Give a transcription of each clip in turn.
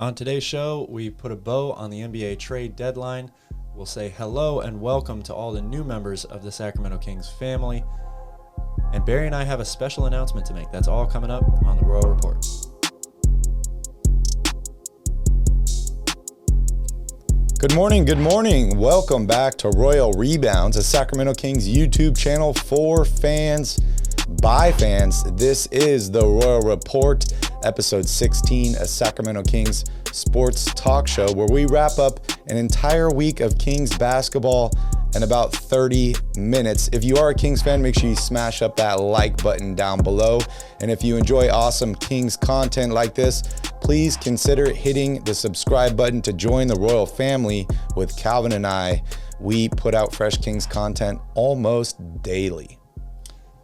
On today's show, we put a bow on the NBA trade deadline. We'll say hello and welcome to all the new members of the Sacramento Kings family. And Barry and I have a special announcement to make. That's all coming up on the Royal Report. Good morning. Welcome back to Royal Rebounds, a Sacramento Kings YouTube channel for fans, by fans. This is the Royal Report, episode 16, a Sacramento Kings sports talk show where we wrap up an entire week of Kings basketball in about 30 minutes. If you are a Kings fan, make sure you smash up that like button down below. And if you enjoy awesome Kings content like this, please consider hitting the subscribe button to join the Royal family with Calvin and I. We put out fresh Kings content almost daily.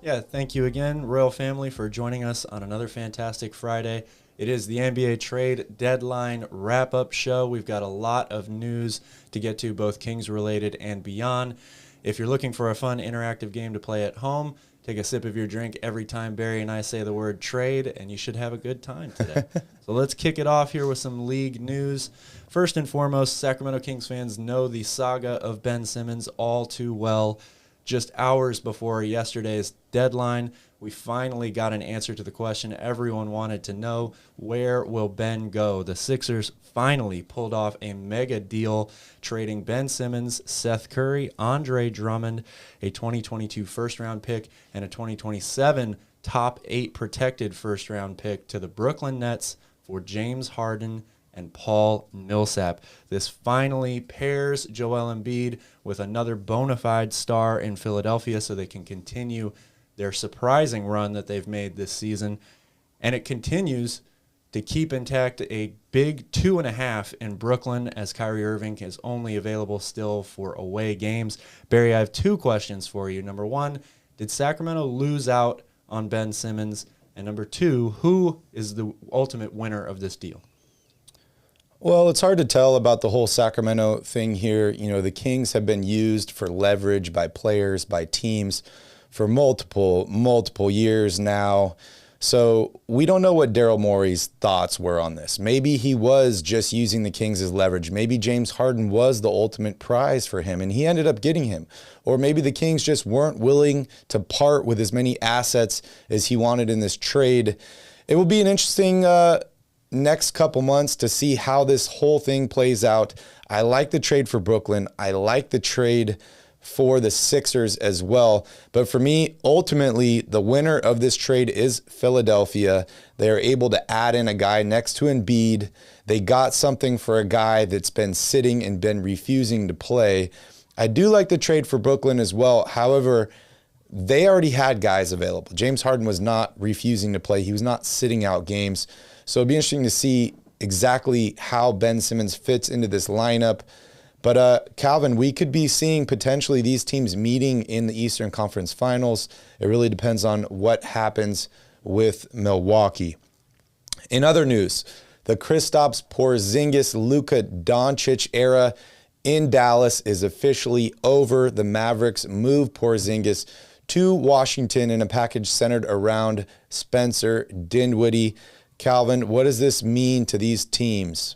Yeah, thank you again, Royal family, for joining us on another fantastic Friday. It is the NBA trade deadline wrap-up show. We've got a lot of news to get to, both Kings-related and beyond. If you're looking for a fun, interactive game to play at home, take a sip of your drink every time Barry and I say the word trade, and you should have a good time today. So let's kick it off here with some league news. First and foremost, Sacramento Kings fans know the saga of Ben Simmons all too well. Just hours before yesterday's deadline, we finally got an answer to the question everyone wanted to know: where will Ben go? The Sixers finally pulled off a mega deal, trading Ben Simmons, Seth Curry, Andre Drummond, a 2022 first-round pick, and a 2027 top 8 protected first-round pick to the Brooklyn Nets for James Harden and Paul Millsap. This finally pairs Joel Embiid with another bona fide star in Philadelphia so they can continue their surprising run that they've made this season. And it continues to keep intact a big 2.5 in Brooklyn, as Kyrie Irving is only available still for away games. Barry, I have 2 questions for you. Number 1, did Sacramento lose out on Ben Simmons? And number 2, who is the ultimate winner of this deal? Well, it's hard to tell about the whole Sacramento thing here. You know, the Kings have been used for leverage by players, by teams for multiple years now. So we don't know what Daryl Morey's thoughts were on this. Maybe he was just using the Kings as leverage. Maybe James Harden was the ultimate prize for him and he ended up getting him. Or maybe the Kings just weren't willing to part with as many assets as he wanted in this trade. It will be an interesting next couple months to see how this whole thing plays out. I like the trade for Brooklyn. I like the trade for the Sixers as well. But for me, ultimately, the winner of this trade is Philadelphia. They are able to add in a guy next to Embiid. They got something for a guy that's been sitting and been refusing to play. I do like the trade for Brooklyn as well. However, they already had guys available. James Harden was not refusing to play. He was not sitting out games. So it'd be interesting to see exactly how Ben Simmons fits into this lineup. But Calvin, we could be seeing potentially these teams meeting in the Eastern Conference Finals. It really depends on what happens with Milwaukee. In other news, the Kristaps Porzingis, Luka Doncic era in Dallas is officially over. The Mavericks move Porzingis to Washington in a package centered around Spencer Dinwiddie. Calvin, what does this mean to these teams?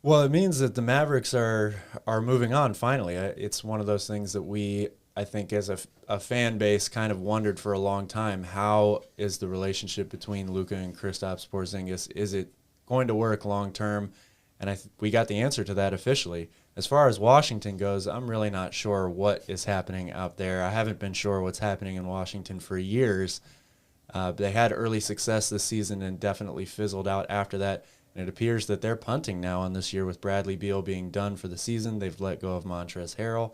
Well, it means that the Mavericks are moving on finally. It's one of those things that I think as a fan base kind of wondered for a long time. How is the relationship between Luka and Kristaps Porzingis? Is it going to work long term? And we got the answer to that officially. As far as Washington goes, I'm really not sure what is happening out there. I haven't been sure what's happening in Washington for years. They had early success this season and definitely fizzled out after that. And it appears that they're punting now on this year with Bradley Beal being done for the season. They've let go of Montrezl Harrell,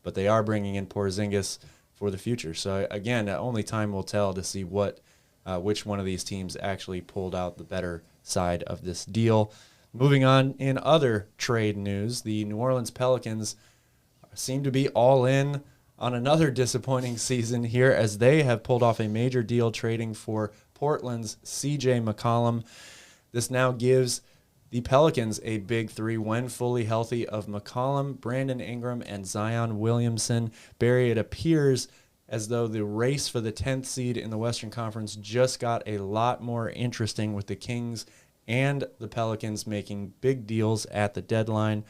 but they are bringing in Porzingis for the future. So, again, only time will tell to see which one of these teams actually pulled out the better side of this deal. Moving on, in other trade news, the New Orleans Pelicans seem to be all in on another disappointing season here, as they have pulled off a major deal trading for Portland's C.J. McCollum. This now gives the Pelicans a big 3 when fully healthy of McCollum, Brandon Ingram, and Zion Williamson. Barry, it appears as though the race for the 10th seed in the Western Conference just got a lot more interesting with the Kings and the Pelicans making big deals at the deadline.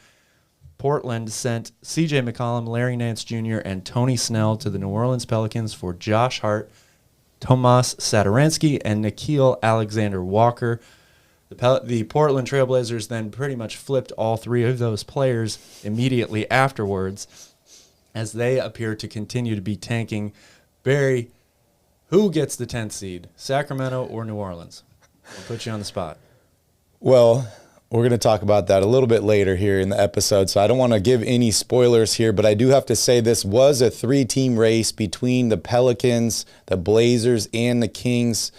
Portland sent C.J. McCollum, Larry Nance Jr., and Tony Snell to the New Orleans Pelicans for Josh Hart, Tomas Satoransky, and Nickeil Alexander-Walker. The Portland Trailblazers then pretty much flipped all three of those players immediately afterwards as they appear to continue to be tanking. Barry, who gets the 10th seed, Sacramento or New Orleans? I'll put you on the spot. Well, we're going to talk about that a little bit later here in the episode, so I don't want to give any spoilers here, but I do have to say this was a three-team race between the Pelicans, the Blazers, and the Kings.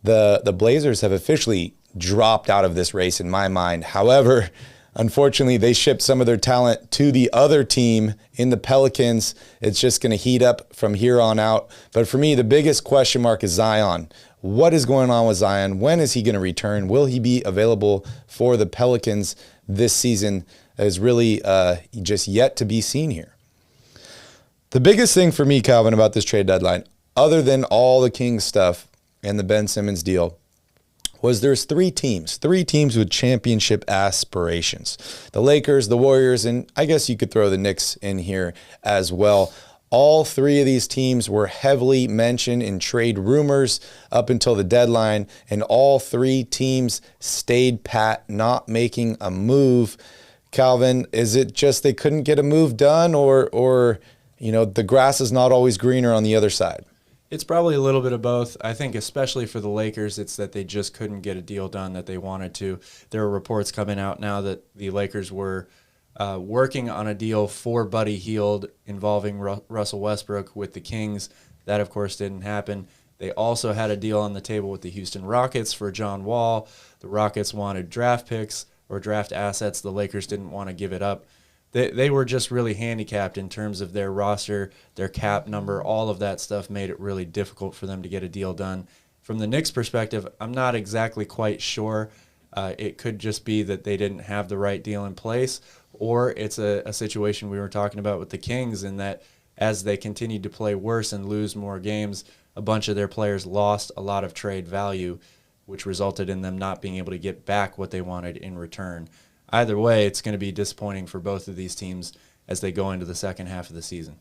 The Blazers have officially dropped out of this race in my mind. However, unfortunately, they shipped some of their talent to the other team in the Pelicans. It's just going to heat up from here on out. But for me, the biggest question mark is Zion. What is going on with Zion? When is he going to return? Will he be available for the Pelicans this season? Is really just yet to be seen here. The biggest thing for me, Calvin, about this trade deadline, other than all the Kings stuff and the Ben Simmons deal, was there's three teams with championship aspirations. The Lakers, the Warriors, and I guess you could throw the Knicks in here as well. All three of these teams were heavily mentioned in trade rumors up until the deadline, and all three teams stayed pat, not making a move. Calvin, is it just they couldn't get a move done, or the grass is not always greener on the other side? It's probably a little bit of both. I think especially for the Lakers, it's that they just couldn't get a deal done that they wanted to. There are reports coming out now that the Lakers were working on a deal for Buddy Hield involving Russell Westbrook with the Kings. That, of course, didn't happen. They also had a deal on the table with the Houston Rockets for John Wall. The Rockets wanted draft picks or draft assets. The Lakers didn't want to give it up. They were just really handicapped in terms of their roster, their cap number. All of that stuff made it really difficult for them to get a deal done. From the Knicks' perspective, I'm not exactly quite sure. It could just be that they didn't have the right deal in place, or it's a situation we were talking about with the Kings in that as they continued to play worse and lose more games, a bunch of their players lost a lot of trade value, which resulted in them not being able to get back what they wanted in return. Either way, it's going to be disappointing for both of these teams as they go into the second half of the season.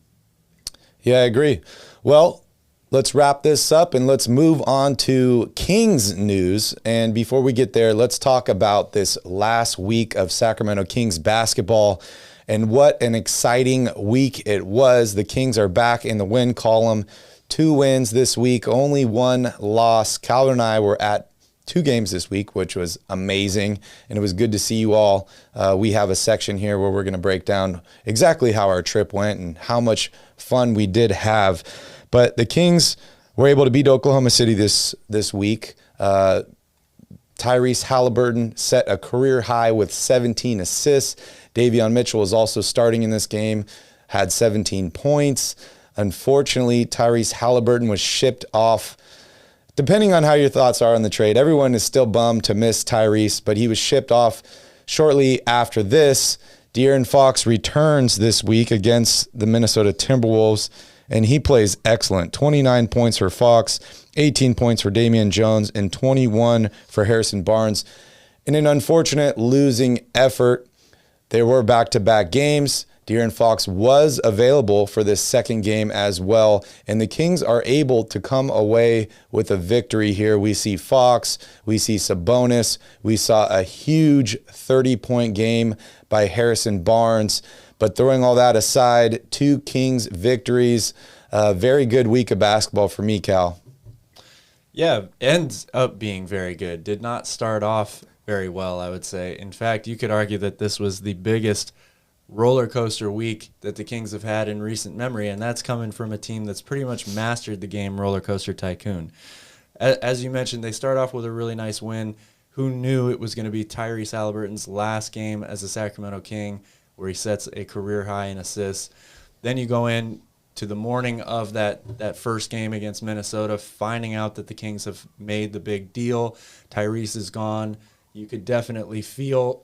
Yeah, I agree. Well, let's wrap this up and let's move on to Kings news. And before we get there, let's talk about this last week of Sacramento Kings basketball and what an exciting week it was. The Kings are back in the win column. 2 wins this week, only 1 loss. Calvin and I were at 2 games this week, which was amazing, and it was good to see you all. We have a section here where we're going to break down exactly how our trip went and how much fun we did have. But the Kings were able to beat Oklahoma City this week. Tyrese Halliburton set a career high with 17 assists. Davion Mitchell was also starting in this game, had 17 points. Unfortunately, Tyrese Halliburton was shipped off. Depending on how your thoughts are on the trade, everyone is still bummed to miss Tyrese, but he was shipped off shortly after this. De'Aaron Fox returns this week against the Minnesota Timberwolves, and he plays excellent. 29 points for Fox, 18 points for Damian Jones, and 21 for Harrison Barnes. In an unfortunate losing effort, there were back-to-back games. De'Aaron Fox was available for this second game as well, and the Kings are able to come away with a victory here. We see Fox, we see Sabonis, we saw a huge 30-point game by Harrison Barnes, but throwing all that aside, 2 Kings victories, a very good week of basketball for me, Cal. Yeah, ends up being very good. Did not start off very well, I would say. In fact, you could argue that this was the biggest roller coaster week that the Kings have had in recent memory, and that's coming from a team that's pretty much mastered the game Roller Coaster Tycoon. As you mentioned, they start off with a really nice win. Who knew it was going to be Tyrese Halliburton's last game as a Sacramento King, where he sets a career high in assists. Then you go in to the morning of that first game against Minnesota, finding out that the Kings have made the big deal. Tyrese is gone. You could definitely feel,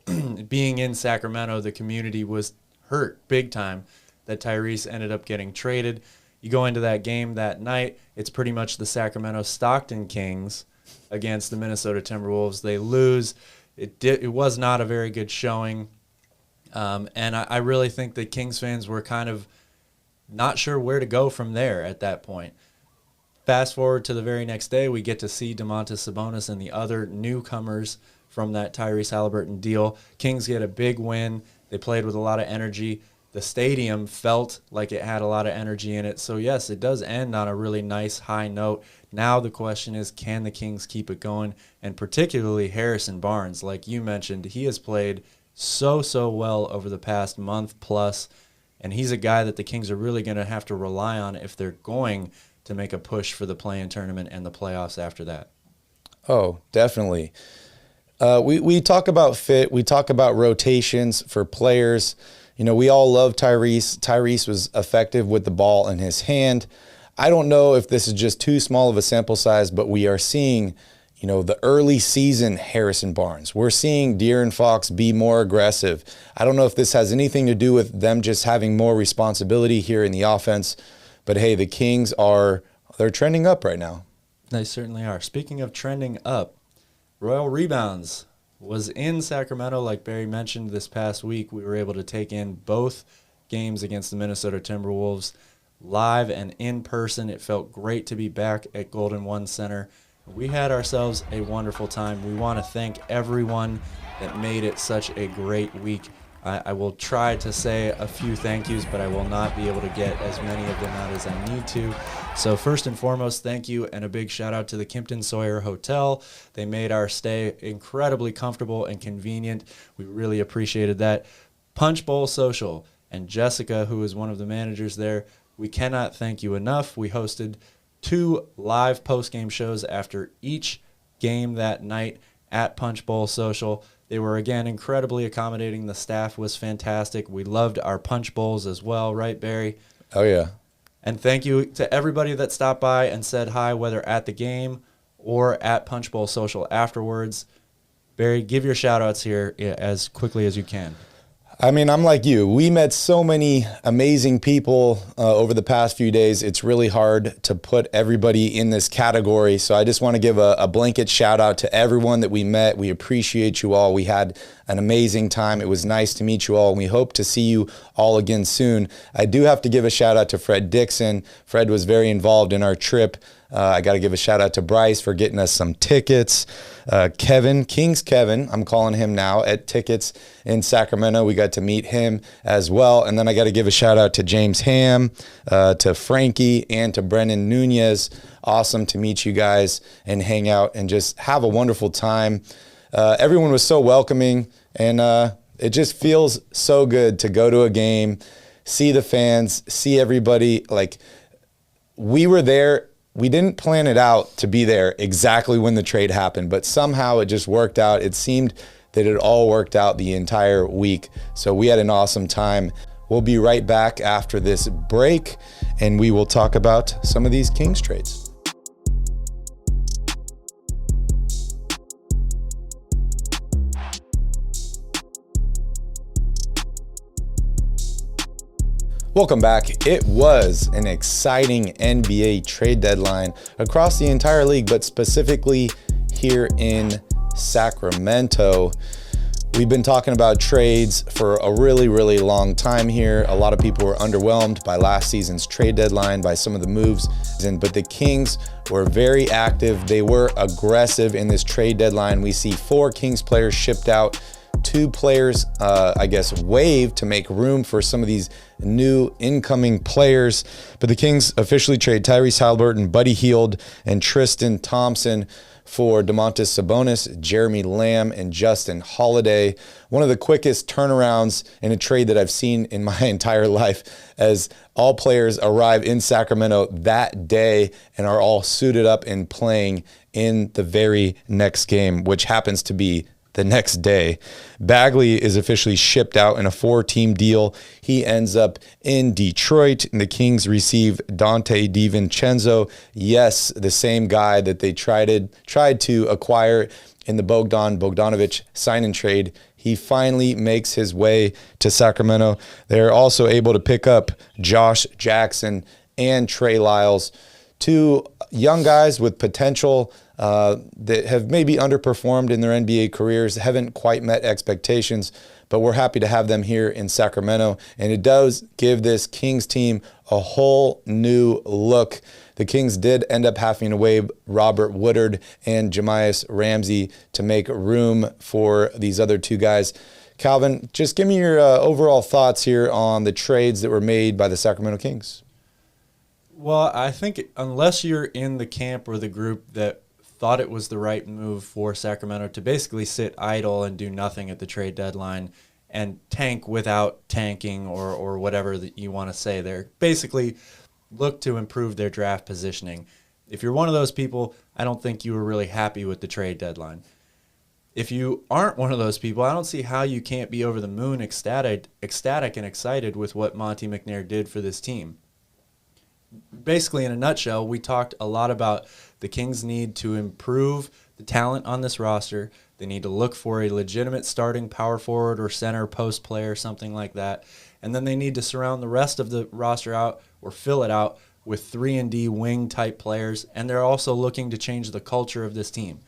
being in Sacramento, the community was hurt big time that Tyrese ended up getting traded. You go into that game that night, it's pretty much the Sacramento Stockton Kings against the Minnesota Timberwolves. They lose. It was not a very good showing. And I really think the Kings fans were kind of not sure where to go from there at that point. Fast forward to the very next day, we get to see Monte Sabonis and the other newcomers from that Tyrese Halliburton deal. Kings get a big win. They played with a lot of energy. The stadium felt like it had a lot of energy in it. So, yes, it does end on a really nice high note. Now the question is, can the Kings keep it going? And particularly Harrison Barnes, like you mentioned, he has played so well over the past month plus, and he's a guy that the Kings are really going to have to rely on if they're going to make a push for the play-in tournament and the playoffs after that. Oh, definitely. We talk about fit. We talk about rotations for players. You know, we all love Tyrese. Tyrese was effective with the ball in his hand. I don't know if this is just too small of a sample size, but we are seeing, you know, the early season Harrison Barnes. We're seeing De'Aaron Fox be more aggressive. I don't know if this has anything to do with them just having more responsibility here in the offense, but hey, the Kings they're trending up right now. They certainly are. Speaking of trending up, Royal Rebounds was in Sacramento, like Barry mentioned this past week. We were able to take in both games against the Minnesota Timberwolves live and in person. It felt great to be back at Golden One Center. We had ourselves a wonderful time. We want to thank everyone that made it such a great week. I will try to say a few thank yous, but I will not be able to get as many of them out as I need to. So first and foremost, thank you, and a big shout out to the Kimpton Sawyer Hotel. They made our stay incredibly comfortable and convenient. We really appreciated that. Punch Bowl Social and Jessica, who is one of the managers there, we cannot thank you enough. We hosted 2 live post-game shows after each game that night at Punch Bowl Social. They were, again, incredibly accommodating. The staff was fantastic. We loved our punch bowls as well, right, Barry? Oh, yeah. And thank you to everybody that stopped by and said hi, whether at the game or at Punch Bowl Social afterwards. Barry, give your shout-outs here as quickly as you can. I mean, I'm like you. We met so many amazing people over the past few days. It's really hard to put everybody in this category. So I just want to give a blanket shout out to everyone that we met. We appreciate you all. We had an amazing time. It was nice to meet you all, and we hope to see you all again soon. I do have to give a shout out to Fred Dixon. Fred was very involved in our trip. I got to give a shout out to Bryce for getting us some tickets. Kevin, King's Kevin, I'm calling him now, at Tickets in Sacramento. We got to meet him as well. And then I got to give a shout out to James Ham, to Frankie, and to Brendan Nunez. Awesome to meet you guys and hang out and just have a wonderful time. Everyone was so welcoming, and it just feels so good to go to a game, see the fans, see everybody. Like, we were there. We didn't plan it out to be there exactly when the trade happened, but somehow it just worked out. It seemed that it all worked out the entire week. So we had an awesome time. We'll be right back after this break, and we will talk about some of these Kings trades. Welcome back. It was an exciting NBA trade deadline across the entire league, but specifically here in Sacramento. We've been talking about trades for a really long time here. A lot of people were underwhelmed by last season's trade deadline, by some of the moves, but the Kings were very active. They were aggressive in this trade deadline. We see 4 Kings players shipped out, 2 players, waived to make room for some of these new incoming players. But the Kings officially trade Tyrese Halliburton, Buddy Hield, and Tristan Thompson for Domantas Sabonis, Jeremy Lamb, and Justin Holiday. One of the quickest turnarounds in a trade that I've seen in my entire life, as all players arrive in Sacramento that day and are all suited up and playing in the very next game, which happens to be the next day. Bagley is officially shipped out in a 4-team deal. He ends up in Detroit, and the Kings receive Dante DiVincenzo. Yes, the same guy that they tried to acquire in the Bogdanovic sign and trade. He finally makes his way to Sacramento. They're also able to pick up Josh Jackson and Trey Lyles, two young guys with potential that have maybe underperformed in their NBA careers, haven't quite met expectations, but we're happy to have them here in Sacramento. And it does give this Kings team a whole new look. The Kings did end up having to waive Robert Woodard and Jahmi'us Ramsey to make room for these other two guys. Calvin, just give me your overall thoughts here on the trades that were made by the Sacramento Kings. Well, I think unless you're in the camp or the group that thought it was the right move for Sacramento to basically sit idle and do nothing at the trade deadline and tank without tanking or whatever that you want to say there, basically look to improve their draft positioning. If you're one of those people, I don't think you were really happy with the trade deadline. If you aren't one of those people, I don't see how you can't be over the moon ecstatic and excited with what Monte McNair did for this team. Basically, in a nutshell, we talked a lot about the Kings need to improve the talent on this roster. They need to look for a legitimate starting power forward or center post player, something like that. And then they need to surround the rest of the roster out or fill it out with 3-and-D wing type players. And they're also looking to change the culture of this team.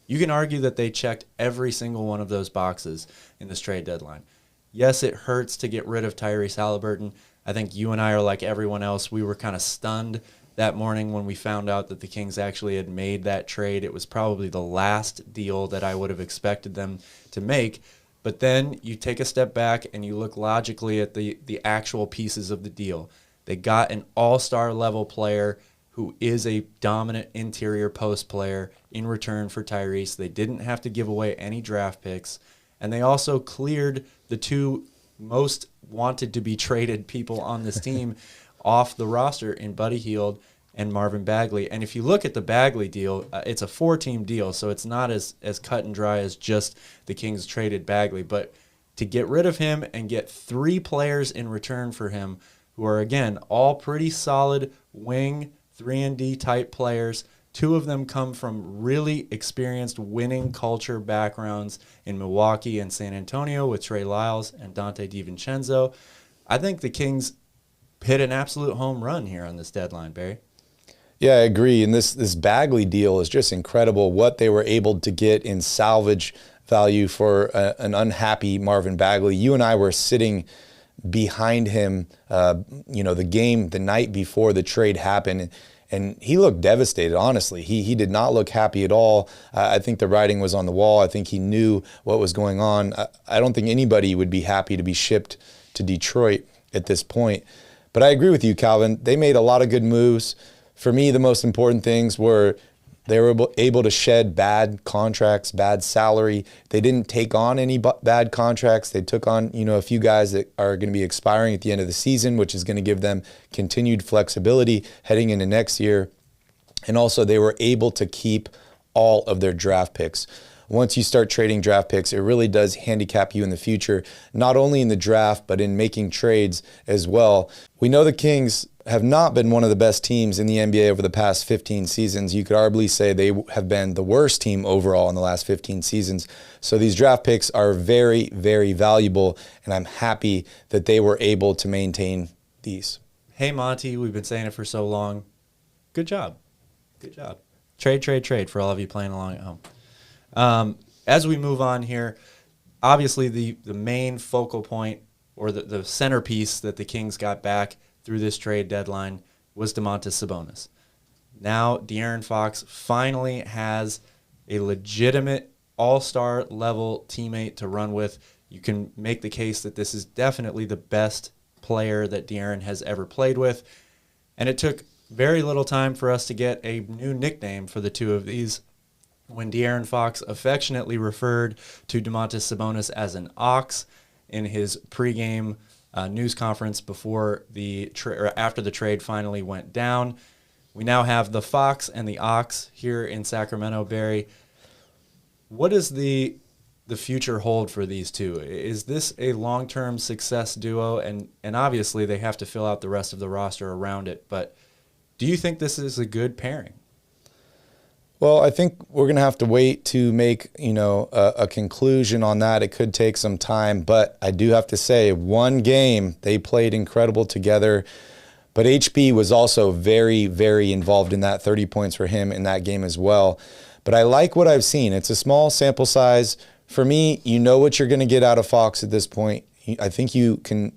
You can argue that they checked every single one of those boxes in this trade deadline. Yes, it hurts to get rid of Tyrese Halliburton. I think you and I are like everyone else. We were kind of stunned that morning when we found out that the Kings actually had made that trade. It was probably the last deal that I would have expected them to make. But then you take a step back and you look logically at the actual pieces of the deal. They got an all-star level player who is a dominant interior post player in return for Tyrese. They didn't have to give away any draft picks. And they also cleared the two most wanted to be traded people on this team off the roster in Buddy Hield and Marvin Bagley. And if you look at the Bagley deal, it's a 4-team deal, so it's not as cut and dry as just the Kings traded Bagley. But to get rid of him and get 3 players in return for him who are, again, all pretty solid wing 3-and-D type players. 2 of them come from really experienced winning culture backgrounds in Milwaukee and San Antonio with Trey Lyles and Dante DiVincenzo. I think the Kings hit an absolute home run here on this deadline, Barry. Yeah, I agree. And this Bagley deal is just incredible what they were able to get in salvage value for an unhappy Marvin Bagley. You and I were sitting behind him, the night before the trade happened. And he looked devastated, honestly. He did not look happy at all. I think the writing was on the wall. I think he knew what was going on. I don't think anybody would be happy to be shipped to Detroit at this point. But I agree with you, Calvin. They made a lot of good moves. For me, the most important things were they were able to shed bad contracts, bad salary. They didn't take on any bad contracts. They took on, a few guys that are going to be expiring at the end of the season, which is going to give them continued flexibility heading into next year. And also they were able to keep all of their draft picks. Once you start trading draft picks, it really does handicap you in the future, not only in the draft, but in making trades as well. We know the Kings have not been one of the best teams in the NBA over the past 15 seasons. You could arguably say they have been the worst team overall in the last 15 seasons. So these draft picks are very, very valuable, and I'm happy that they were able to maintain these. Hey, Monty, we've been saying it for so long. Good job. Good job. Trade for all of you playing along at home. As we move on here, obviously the main focal point or the centerpiece that the Kings got back through this trade deadline was Domantas Sabonis. Now De'Aaron Fox finally has a legitimate all-star level teammate to run with. You can make the case that this is definitely the best player that De'Aaron has ever played with. And it took very little time for us to get a new nickname for the two of these when De'Aaron Fox affectionately referred to Domantas Sabonis as an ox in his pregame news conference before after the trade finally went down. We now have the Fox and the Ox here in Sacramento. Barry, what does the future hold for these two? Is this a long-term success duo? And obviously they have to fill out the rest of the roster around it, but do you think this is a good pairing? Well, I think we're going to have to wait to make, a conclusion on that. It could take some time, but I do have to say one game they played incredible together. But HB was also very, very involved in that. 30 points for him in that game as well. But I like what I've seen. It's a small sample size. For me, you know what you're going to get out of Fox at this point. I think you can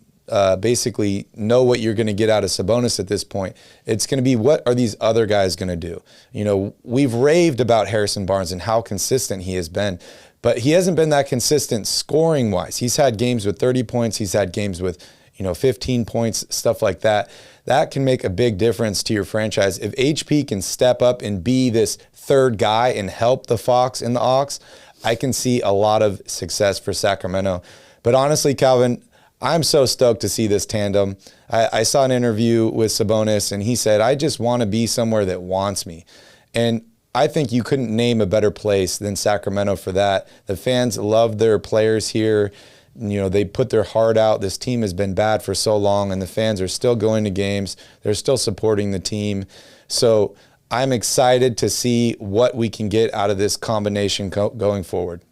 basically know what you're going to get out of Sabonis at this point. It's going to be, what are these other guys going to do? You know, we've raved about Harrison Barnes and how consistent he has been, but he hasn't been that consistent scoring-wise. He's had games with 30 points. He's had games with, 15 points, stuff like that. That can make a big difference to your franchise. If HP can step up and be this third guy and help the Fox and the Ox, I can see a lot of success for Sacramento. But honestly, Calvin, I'm so stoked to see this tandem. I saw an interview with Sabonis, and he said, I just want to be somewhere that wants me. And I think you couldn't name a better place than Sacramento for that. The fans love their players here. They put their heart out. This team has been bad for so long, and the fans are still going to games. They're still supporting the team. So I'm excited to see what we can get out of this combination going forward.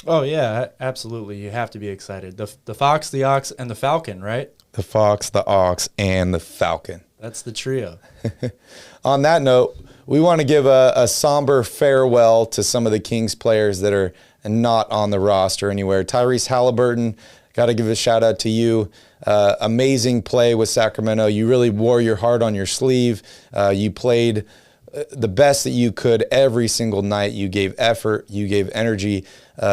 Oh, yeah, absolutely. You have to be excited. The Fox, the Ox, and the Falcon, right? The Fox, the Ox, and the Falcon. That's the trio. On that note, we want to give a somber farewell to some of the Kings players that are not on the roster anywhere. Tyrese Halliburton, got to give a shout out to you. Amazing play with Sacramento. You really wore your heart on your sleeve. You played the best that you could every single night. You gave effort. You gave energy.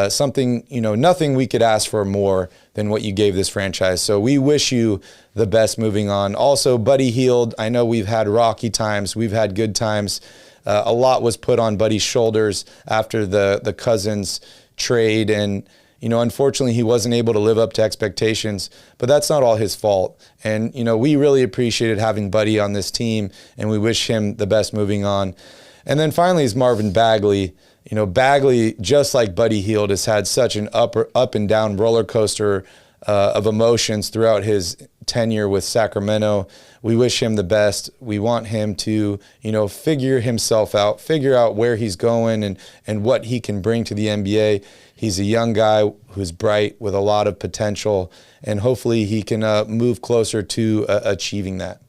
Something, nothing we could ask for more than what you gave this franchise. So we wish you the best moving on. Also, Buddy Hield. I know we've had rocky times. We've had good times. A lot was put on Buddy's shoulders after the Cousins trade, and unfortunately he wasn't able to live up to expectations, but that's not all his fault. And we really appreciated having Buddy on this team, and we wish him the best moving on. And then finally is Marvin Bagley. Bagley, just like Buddy Hield, has had such an up and down roller coaster of emotions throughout his tenure with Sacramento. We wish him the best. We want him to, figure himself out, figure out where he's going and what he can bring to the NBA. He's a young guy who's bright with a lot of potential, and hopefully he can move closer to achieving that.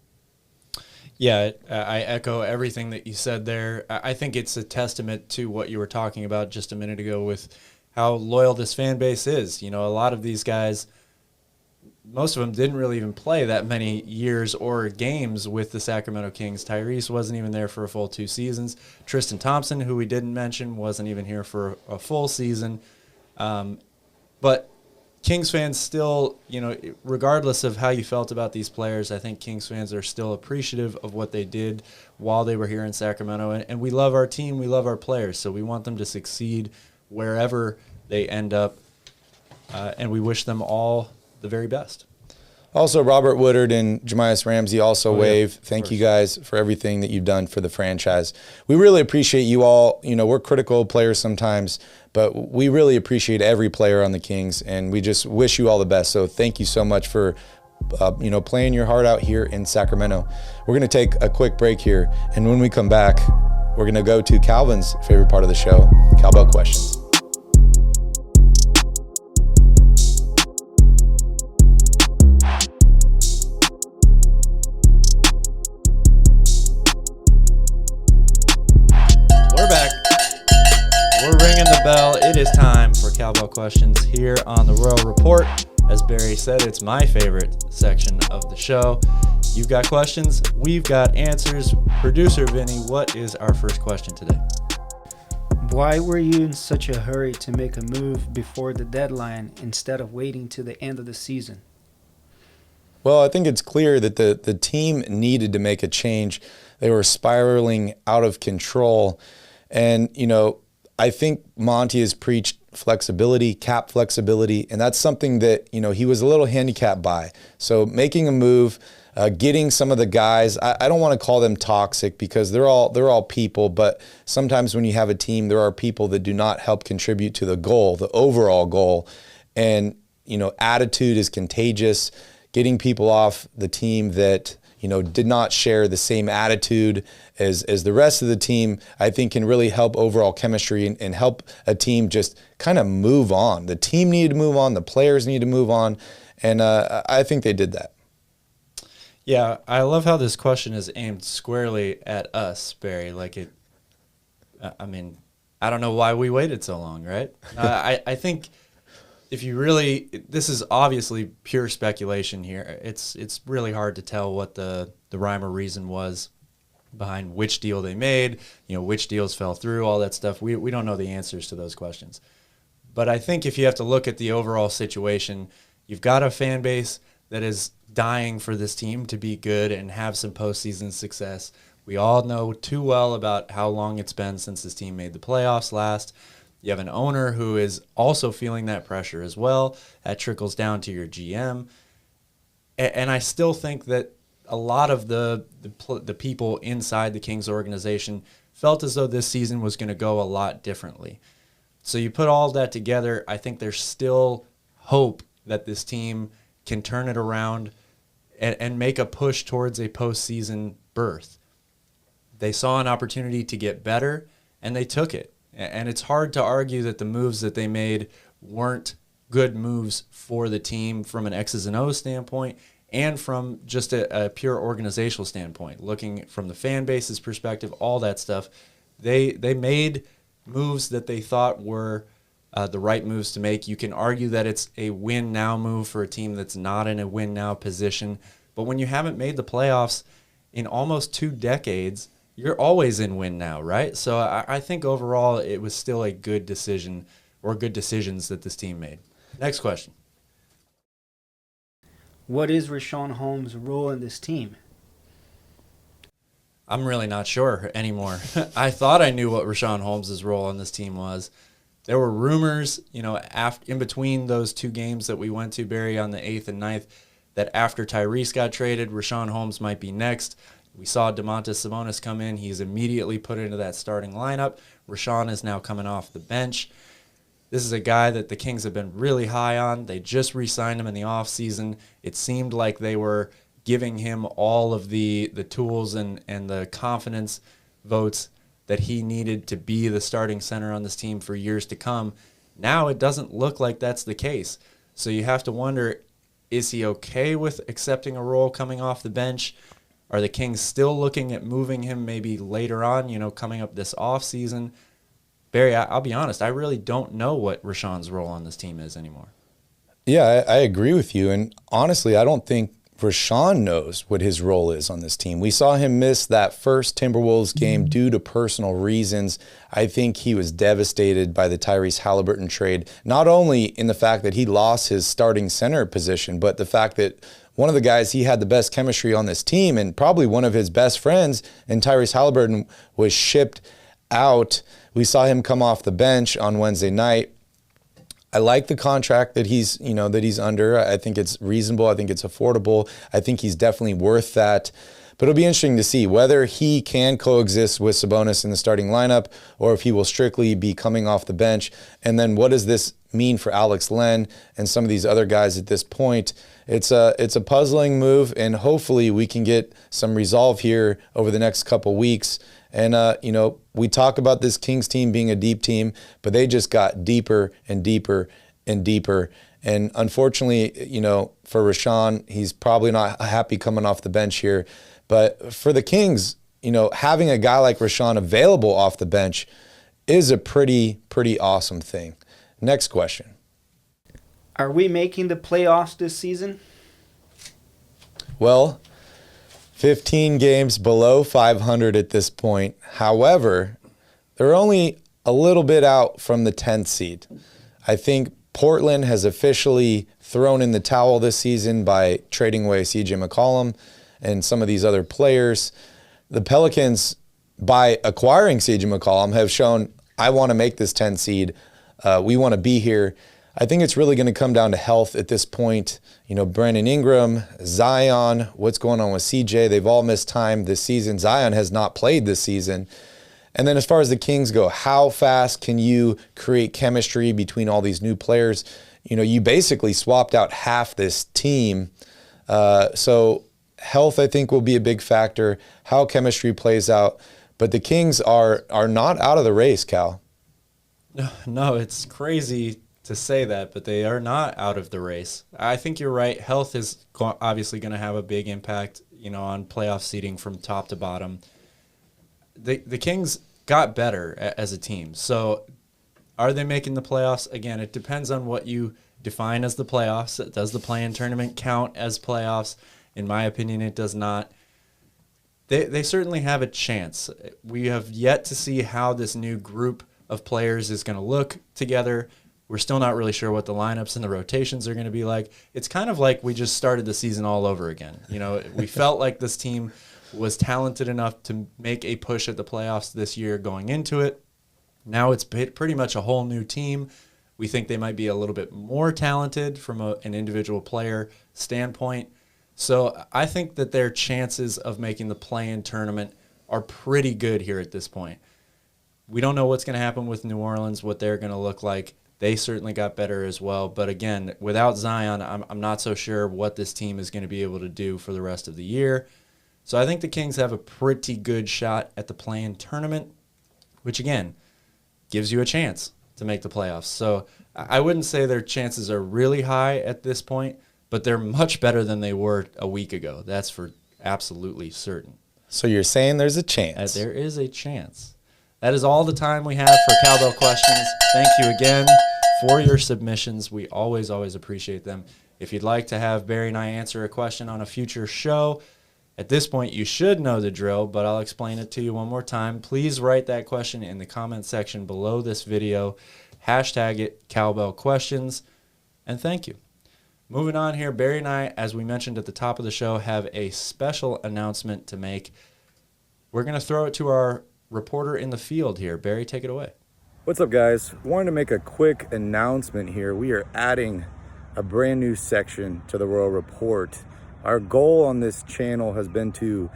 Yeah, I echo everything that you said there. I think it's a testament to what you were talking about just a minute ago with how loyal this fan base is. A lot of these guys, most of them didn't really even play that many years or games with the Sacramento Kings. Tyrese wasn't even there for a full 2 seasons. Tristan Thompson, who we didn't mention, wasn't even here for a full season. But Kings fans still, regardless of how you felt about these players, I think Kings fans are still appreciative of what they did while they were here in Sacramento. And we love our team. We love our players. So we want them to succeed wherever they end up. And we wish them all the very best. Also, Robert Woodard and Jamias Ramsey, also Waive. Yeah, thank you guys for everything that you've done for the franchise. We really appreciate you all. We're critical of players sometimes, but we really appreciate every player on the Kings, and we just wish you all the best. So thank you so much for playing your heart out here in Sacramento. We're going to take a quick break here, and when we come back, we're going to go to Calvin's favorite part of the show, Cowboy Questions. Bell. It is time for Cowboy Questions here on the Royal Report. As Barry said, it's my favorite section of the show. You've got questions, we've got answers. Producer Vini, what is our first question today? Why were you in such a hurry to make a move before the deadline instead of waiting to the end of the season? Well, I think it's clear that the team needed to make a change. They were spiraling out of control. And, I think Monte has preached flexibility, cap flexibility, and that's something that, he was a little handicapped by. So making a move, getting some of the guys, I don't want to call them toxic because they're all people, but sometimes when you have a team, there are people that do not help contribute to the goal, the overall goal. And, attitude is contagious. Getting people off the team that, did not share the same attitude as the rest of the team, I think can really help overall chemistry and help a team just kind of move on. The team needed to move on. The players need to move on. And I think they did that. Yeah, I love how this question is aimed squarely at us, Barry. I mean, I don't know why we waited so long, right? I think if you really, this is obviously pure speculation here. It's really hard to tell what the rhyme or reason was behind which deal they made, which deals fell through, all that stuff. We don't know the answers to those questions. But I think if you have to look at the overall situation, you've got a fan base that is dying for this team to be good and have some postseason success. We all know too well about how long it's been since this team made the playoffs last. You have an owner who is also feeling that pressure as well. That trickles down to your GM. And I still think that a lot of the people inside the Kings organization felt as though this season was going to go a lot differently. So you put all that together, I think there's still hope that this team can turn it around and make a push towards a postseason berth. They saw an opportunity to get better, and they took it. And it's hard to argue that the moves that they made weren't good moves for the team from an X's and O's standpoint and from just a pure organizational standpoint. Looking from the fan base's perspective, all that stuff, they made moves that they thought were the right moves to make. You can argue that it's a win-now move for a team that's not in a win-now position. But when you haven't made the playoffs in almost 2 decades, you're always in win-now, right? So I think overall it was still a good decision or good decisions that this team made. Next question. What is Richaun Holmes' role in this team? I'm really not sure anymore. I thought I knew what Richaun Holmes' role on this team was. There were rumors, in between those 2 games that we went to, Barry, on the 8th and 9th, that after Tyrese got traded, Richaun Holmes might be next. We saw Monte Sabonis come in. He's immediately put into that starting lineup. Richaun is now coming off the bench. This is a guy that the Kings have been really high on. They just re-signed him in the offseason. It seemed like they were giving him all of the tools and the confidence votes that he needed to be the starting center on this team for years to come. Now it doesn't look like that's the case. So you have to wonder, is he okay with accepting a role coming off the bench? Are the Kings still looking at moving him maybe later on, coming up this offseason? Barry, I'll be honest, I really don't know what Richaun's role on this team is anymore. Yeah, I agree with you. And honestly, I don't think Richaun knows what his role is on this team. We saw him miss that first Timberwolves game due to personal reasons. I think he was devastated by the Tyrese Halliburton trade, not only in the fact that he lost his starting center position, but the fact that one of the guys he had the best chemistry on this team and probably one of his best friends in Tyrese Halliburton was shipped out. We saw him come off the bench on Wednesday night. I like the contract that he's under. I think it's reasonable. I think it's affordable. I think he's definitely worth that. But it'll be interesting to see whether he can coexist with Sabonis in the starting lineup or if he will strictly be coming off the bench. And then what does this mean for Alex Len and some of these other guys at this point? It's a puzzling move, and hopefully we can get some resolve here over the next couple weeks. And, we talk about this Kings team being a deep team, but they just got deeper and deeper and deeper. And unfortunately, for Richaun, he's probably not happy coming off the bench here. But for the Kings, having a guy like Richaun available off the bench is a pretty awesome thing. Next question. Are we making the playoffs this season? Well, 15 games below 500 at this point. However, they're only a little bit out from the 10th seed. I think Portland has officially thrown in the towel this season by trading away C.J. McCollum and some of these other players. The Pelicans, by acquiring C.J. McCollum, have shown, I want to make this 10 seed. We want to be here. I think it's really going to come down to health at this point. Brandon Ingram, Zion, what's going on with CJ? They've all missed time this season. Zion has not played this season. And then as far as the Kings go, how fast can you create chemistry between all these new players? You basically swapped out half this team. So health, I think, will be a big factor, how chemistry plays out. But the Kings are not out of the race, Cal. No, it's crazy to say that, but they are not out of the race. I think you're right. Health is obviously going to have a big impact. on playoff seeding from top to bottom. The Kings got better as a team. So are they making the playoffs? Again, it depends on what you define as the playoffs. Does the play-in tournament count as playoffs? In my opinion, it does not. They certainly have a chance. We have yet to see how this new group of players is going to look together. We're still not really sure what the lineups and the rotations are going to be like. It's kind of like we just started the season all over again. We felt like this team was talented enough to make a push at the playoffs this year going into it. Now it's pretty much a whole new team. We think they might be a little bit more talented from an individual player standpoint. So I think that their chances of making the play-in tournament are pretty good here at this point. We don't know what's going to happen with New Orleans, what they're going to look like. They certainly got better as well. But again, without Zion, I'm not so sure what this team is going to be able to do for the rest of the year. So I think the Kings have a pretty good shot at the play-in tournament, which again gives you a chance to make the playoffs. So I wouldn't say their chances are really high at this point, but they're much better than they were a week ago. That's for absolutely certain. So you're saying there's a chance? There is a chance. That is all the time we have for Cowbell Questions. Thank you again for your submissions. We always appreciate them. If you'd like to have Barry and I answer a question on a future show, at this point you should know the drill, but I'll explain it to you one more time. Please write that question in the comment section below this video. Hashtag it Cowbell Questions, and thank you. Moving on here, Barry and I, as we mentioned at the top of the show, have a special announcement to make. We're going to throw it to our reporter in the field here. Barry, take it away. What's up, guys? Wanted to make a quick announcement here. We are adding a brand new section to the Royal Report. Our goal on this channel has been to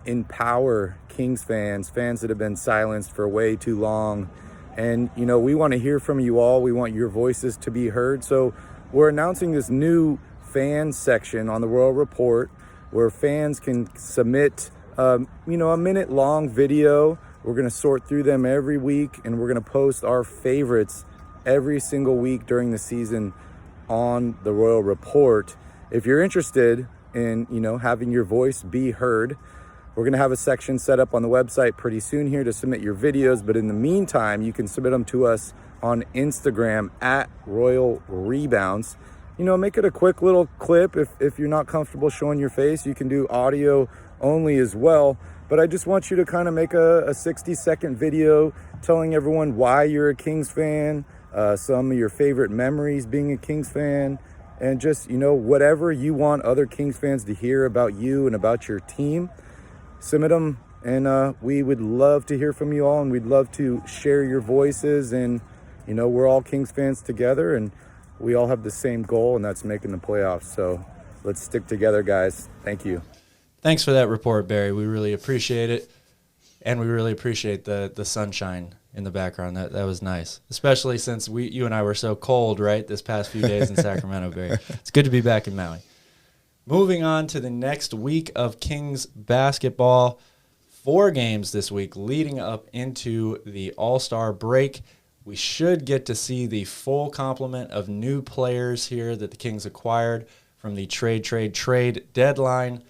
empower Kings fans that have been silenced for way too long. And, we want to hear from you all. We want your voices to be heard. So we're announcing this new fan section on the Royal Report where fans can submit, a minute-long video. We're going to sort through them every week, and we're going to post our favorites every single week during the season on the Royal Report. If you're interested in, having your voice be heard, we're going to have a section set up on the website pretty soon here to submit your videos. But in the meantime, you can submit them to us on Instagram at Royal Rebounds. Make it a quick little clip. If you're not comfortable showing your face, you can do audio only as well. But I just want you to kind of make a 60-second video telling everyone why you're a Kings fan, some of your favorite memories being a Kings fan, and just, whatever you want other Kings fans to hear about you and about your team. Submit them, and we would love to hear from you all, and we'd love to share your voices. And we're all Kings fans together, and we all have the same goal, and that's making the playoffs. So let's stick together, guys. Thank you. Thanks for that report, Barry. We really appreciate it, and we really appreciate the sunshine in the background. That was nice, especially since you and I were so cold, right, this past few days in Sacramento, Barry. It's good to be back in Maui. Moving on to the next week of Kings basketball. 4 games this week leading up into the All-Star break. We should get to see the full complement of new players here that the Kings acquired from the trade deadline.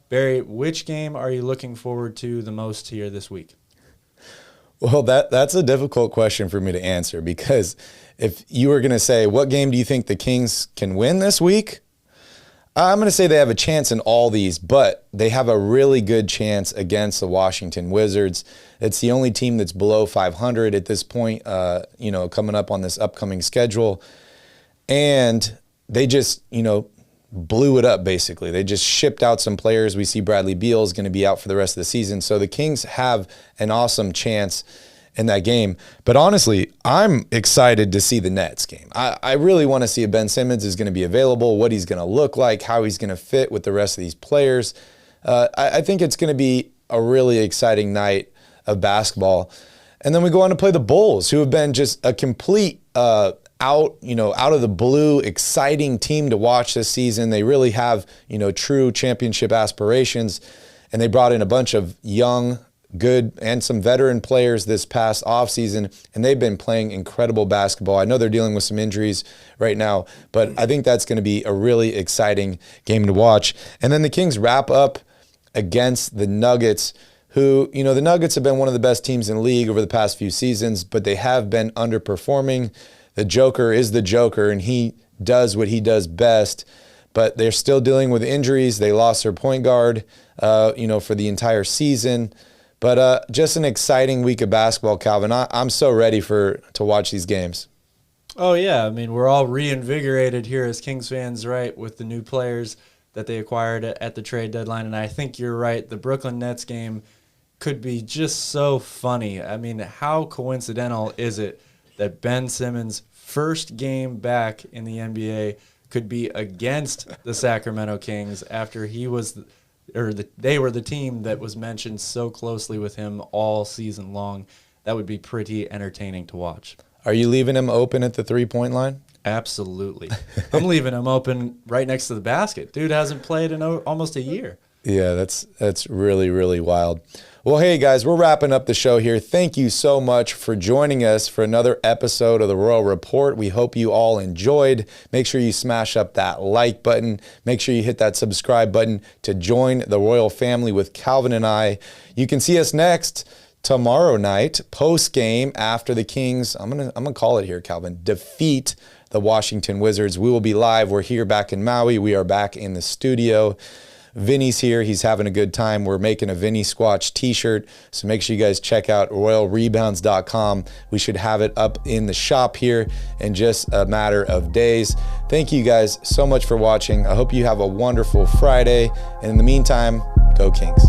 Barry, which game are you looking forward to the most here this week? Well, that's a difficult question for me to answer, because if you were going to say, what game do you think the Kings can win this week? I'm going to say they have a chance in all these, but they have a really good chance against the Washington Wizards. It's the only team that's below 500 at this point, coming up on this upcoming schedule. And they just, blew it up, basically. They just shipped out some players. We see Bradley Beal is going to be out for the rest of the season. So the Kings have an awesome chance in that game. But honestly, I'm excited to see the Nets game. I really want to see if Ben Simmons is going to be available, what he's going to look like, how he's going to fit with the rest of these players. I think it's going to be a really exciting night of basketball. And then we go on to play the Bulls, who have been just a complete out of the blue, exciting team to watch this season. They really have, true championship aspirations. And they brought in a bunch of young, good, and some veteran players this past offseason, and they've been playing incredible basketball. I know they're dealing with some injuries right now, but I think that's going to be a really exciting game to watch. And then the Kings wrap up against the Nuggets, who, you know, the Nuggets have been one of the best teams in the league over the past few seasons, but they have been underperforming. The Joker is the Joker, and he does what he does best, but they're still dealing with injuries. They lost their point guard, for the entire season. But just an exciting week of basketball, Calvin. I'm so ready to watch these games. Oh, yeah. I mean, we're all reinvigorated here as Kings fans, right, with the new players that they acquired at the trade deadline. And I think you're right. The Brooklyn Nets game could be just so funny. I mean, how coincidental is it that Ben Simmons' first game back in the NBA could be against the Sacramento Kings after they were the team that was mentioned so closely with him all season long? That would be pretty entertaining to watch. Are you leaving him open at the three-point line? Absolutely. I'm leaving him open right next to the basket. Dude hasn't played in almost a year. Yeah, that's really, really wild. Well, hey, guys, we're wrapping up the show here. Thank you so much for joining us for another episode of the Royal Report. We hope you all enjoyed. Make sure you smash up that like button. Make sure you hit that subscribe button to join the Royal family with Calvin and I. You can see us next tomorrow night, post-game, after the Kings, I'm gonna call it here, Calvin, defeat the Washington Wizards. We will be live. We're here back in Maui. We are back in the studio. Vinny's here. He's having a good time. We're making a Vinny Squatch t-shirt, so make sure you guys check out RoyalRebounds.com. We should have it up in the shop here in just a matter of days. Thank you guys so much for watching. I hope you have a wonderful Friday. And in the meantime, go Kings.